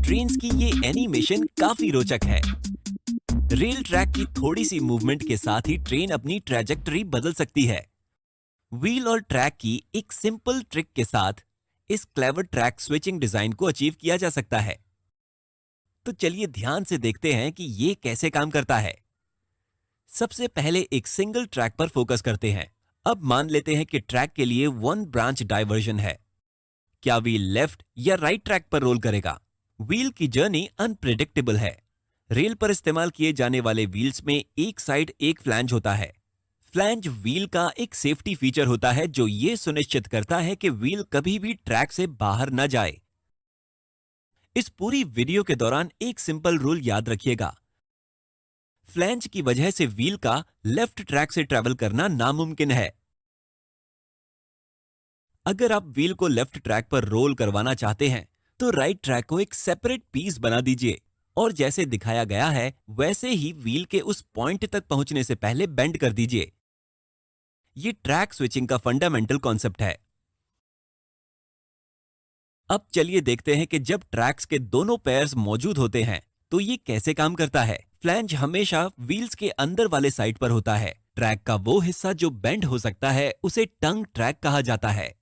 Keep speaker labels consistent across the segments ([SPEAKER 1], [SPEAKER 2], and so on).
[SPEAKER 1] Trains की ये animation काफी रोचक है। रेल ट्रैक की थोड़ी सी मूवमेंट के साथ ही ट्रेन अपनी ट्रैजेक्टरी बदल सकती है। व्हील और ट्रैक की एक सिंपल ट्रिक के साथ इस क्लेवर ट्रैक स्विचिंग डिजाइन को अचीव किया जा सकता है। तो चलिए ध्यान से देखते हैं कि ये कैसे काम करता है। सबसे पहले एक सिंगल ट्रैक पर फोकस करते हैं। अब मान लेते हैं कि ट्रैक के लिए वन ब्रांच डाइवर्जन है। क्या व्हील लेफ्ट या राइट ट्रैक पर रोल करेगा? व्हील की जर्नी अनप्रिडिक्टेबल है। रेल पर इस्तेमाल किए जाने वाले व्हील्स में एक साइड एक फ्लैंज होता है। फ्लैंज व्हील का एक सेफ्टी फीचर होता है जो ये सुनिश्चित करता है कि व्हील कभी भी ट्रैक से बाहर न जाए। इस पूरी वीडियो के दौरान एक सिंपल रूल याद रखिएगा। फ्लैंज की वजह से व्हील का लेफ्ट ट्रैक से ट्रैवल करना नामुमकिन है। अगर आप व्हील को लेफ्ट ट्रैक पर रोल करवाना चाहते हैं तो राइट ट्रैक को एक सेपरेट पीस बना दीजिए और जैसे दिखाया गया है वैसे ही व्हील के उस पॉइंट तक पहुंचने से पहले बेंड कर दीजिए। ये ट्रैक स्विचिंग का फंडामेंटल कॉन्सेप्ट है। अब चलिए देखते हैं कि जब ट्रैक्स के दोनों पेयर्स मौजूद होते हैं तो ये कैसे काम करता है। फ्लैंज हमेशा व्हील्स के अंदर वाले साइड पर होता है। ट्रैक का वो हिस्सा जो बेंड हो सकता है उसे टंग ट्रैक कहा जाता है।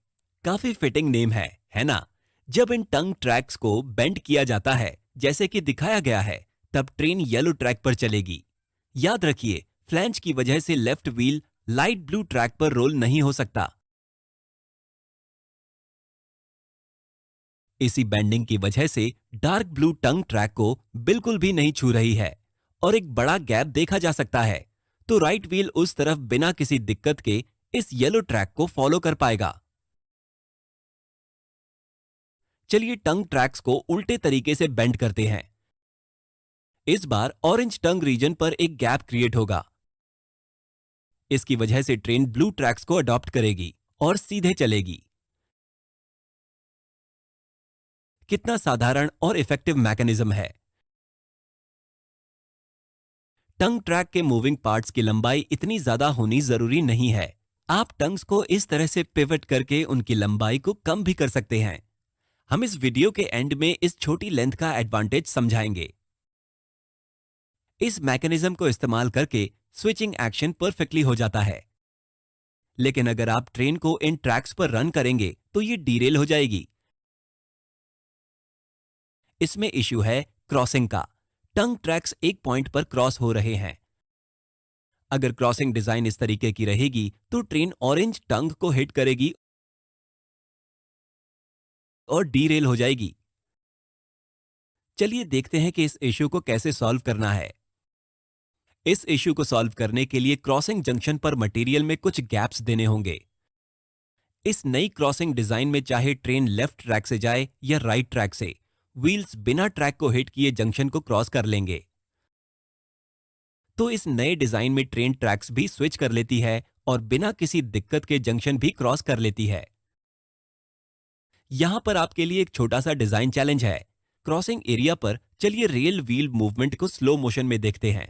[SPEAKER 1] काफी फिटिंग नेम है ना? जब इन टंग ट्रैक्स को बेंड किया जाता है जैसे कि दिखाया गया है तब ट्रेन येलो ट्रैक पर चलेगी। याद रखिए, फ्लैंज की वजह से left wheel light blue track पर रोल नहीं हो सकता। इसी बेंडिंग की वजह से डार्क ब्लू टंग ट्रैक को बिल्कुल भी नहीं छू रही है और एक बड़ा गैप देखा जा सकता है। तो राइट व्हील उस तरफ बिना किसी दिक्कत के इस येलो ट्रैक को फॉलो कर पाएगा। चलिए टंग ट्रैक्स को उल्टे तरीके से बेंड करते हैं। इस बार ऑरेंज टंग रीजन पर एक गैप क्रिएट होगा। इसकी वजह से ट्रेन ब्लू ट्रैक्स को अडॉप्ट करेगी और सीधे चलेगी। कितना साधारण और इफेक्टिव मैकेनिज्म है। टंग ट्रैक के मूविंग पार्ट्स की लंबाई इतनी ज्यादा होनी जरूरी नहीं है। आप टंग्स को इस तरह से पिवट करके उनकी लंबाई को कम भी कर सकते हैं। हम इस वीडियो के एंड में इस छोटी लेंथ का एडवांटेज समझाएंगे। इस मैकेनिज्म को इस्तेमाल करके स्विचिंग एक्शन परफेक्टली हो जाता है। लेकिन अगर आप ट्रेन को इन ट्रैक्स पर रन करेंगे तो ये डीरेल हो जाएगी। इसमें इश्यू है क्रॉसिंग का। टंग ट्रैक्स एक पॉइंट पर क्रॉस हो रहे हैं। अगर क्रॉसिंग डिजाइन इस तरीके की रहेगी तो ट्रेन ऑरेंज टंग को हिट करेगी और डीरेल हो जाएगी। चलिए देखते हैं कि इस इश्यू को कैसे सॉल्व करना है। इस इश्यू को सॉल्व करने के लिए क्रॉसिंग जंक्शन पर मटेरियल में कुछ गैप्स देने होंगे। इस नई क्रॉसिंग डिजाइन में चाहे ट्रेन लेफ्ट ट्रैक से जाए या राइट ट्रैक से, व्हील्स बिना ट्रैक को हिट किए जंक्शन को क्रॉस कर लेंगे। तो इस नए डिजाइन में ट्रेन ट्रैक्स भी स्विच कर लेती है और बिना किसी दिक्कत के जंक्शन भी क्रॉस कर लेती है। यहां पर आपके लिए एक छोटा सा डिजाइन चैलेंज है। क्रॉसिंग एरिया पर चलिए रेल व्हील मूवमेंट को स्लो मोशन में देखते हैं।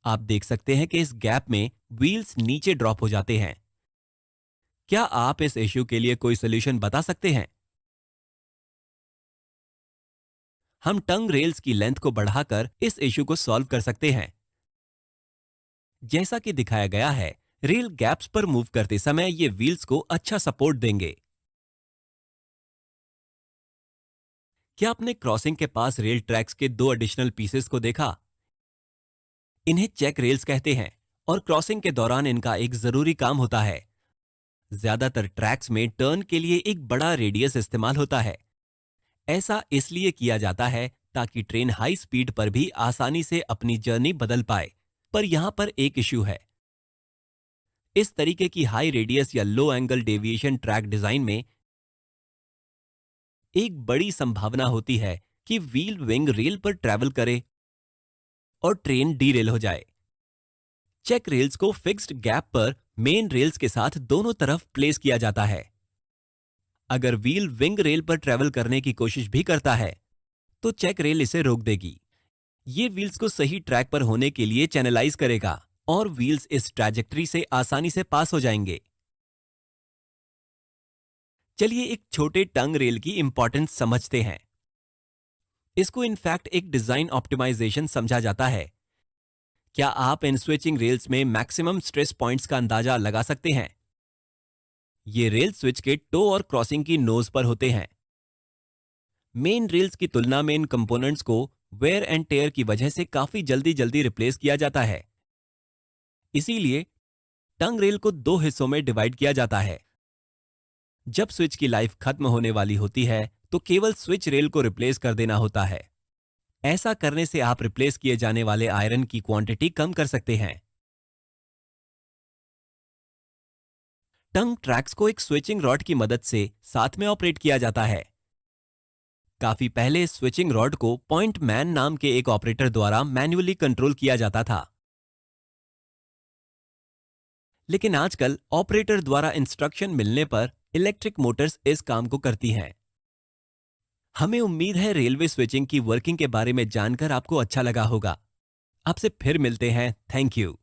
[SPEAKER 1] आप देख सकते हैं कि इस गैप में व्हील्स नीचे ड्रॉप हो जाते हैं। क्या आप इस इश्यू के लिए कोई सोल्यूशन बता सकते हैं? हम टंग रेल्स की लेंथ को बढ़ाकर इस इश्यू को सॉल्व कर सकते हैं। जैसा कि दिखाया गया है, रेल गैप्स पर मूव करते समय ये व्हील्स को अच्छा सपोर्ट देंगे। क्या आपने क्रॉसिंग के पास रेल ट्रैक्स के दो एडिशनल पीसेस को देखा? इन्हें चेक रेल्स कहते हैं और क्रॉसिंग के दौरान इनका एक जरूरी काम होता है। ज्यादातर ट्रैक्स में टर्न के लिए एक बड़ा रेडियस इस्तेमाल होता है। ऐसा इसलिए किया जाता है ताकि ट्रेन हाई स्पीड पर भी आसानी से अपनी जर्नी बदल पाए। पर यहां पर एक इश्यू है। इस तरीके की हाई रेडियस या लो एंगल डेविएशन ट्रैक डिजाइन में एक बड़ी संभावना होती है कि व्हील विंग रेल पर ट्रैवल करे और ट्रेन डीरेल हो जाए। चेक रेल्स को फिक्स्ड गैप पर मेन रेल्स के साथ दोनों तरफ प्लेस किया जाता है। अगर व्हील विंग रेल पर ट्रैवल करने की कोशिश भी करता है तो चेक रेल इसे रोक देगी। ये व्हील्स को सही ट्रैक पर होने के लिए चैनलाइज करेगा और व्हील्स इस ट्रैजेक्टरी से आसानी से पास हो जाएंगे। चलिए एक छोटे टंग रेल की इंपॉर्टेंस समझते हैं। इसको इनफैक्ट एक डिजाइन ऑप्टिमाइजेशन समझा जाता है। क्या आप इन स्विचिंग रेल्स में मैक्सिमम स्ट्रेस पॉइंट्स का अंदाजा लगा सकते हैं? ये रेल स्विच के टो और क्रॉसिंग की नोज पर होते हैं। मेन रेल्स की तुलना में इन कंपोनेंट्स को वेयर एंड टेयर की वजह से काफी जल्दी जल्दी रिप्लेस किया जाता है। इसीलिए टंग रेल को दो हिस्सों में डिवाइड किया जाता है। जब स्विच की लाइफ खत्म होने वाली होती है तो केवल स्विच रेल को रिप्लेस कर देना होता है। ऐसा करने से आप रिप्लेस किए जाने वाले आयरन की क्वांटिटी कम कर सकते हैं। टंग ट्रैक्स को एक स्विचिंग रॉड की मदद से साथ में ऑपरेट किया जाता है। काफी पहले स्विचिंग रॉड को पॉइंट मैन नाम के एक ऑपरेटर द्वारा मैन्युअली कंट्रोल किया जाता था, लेकिन आजकल ऑपरेटर द्वारा इंस्ट्रक्शन मिलने पर इलेक्ट्रिक मोटर्स इस काम को करती हैं। हमें उम्मीद है रेलवे स्विचिंग की वर्किंग के बारे में जानकर आपको अच्छा लगा होगा। आपसे फिर मिलते हैं। Thank you.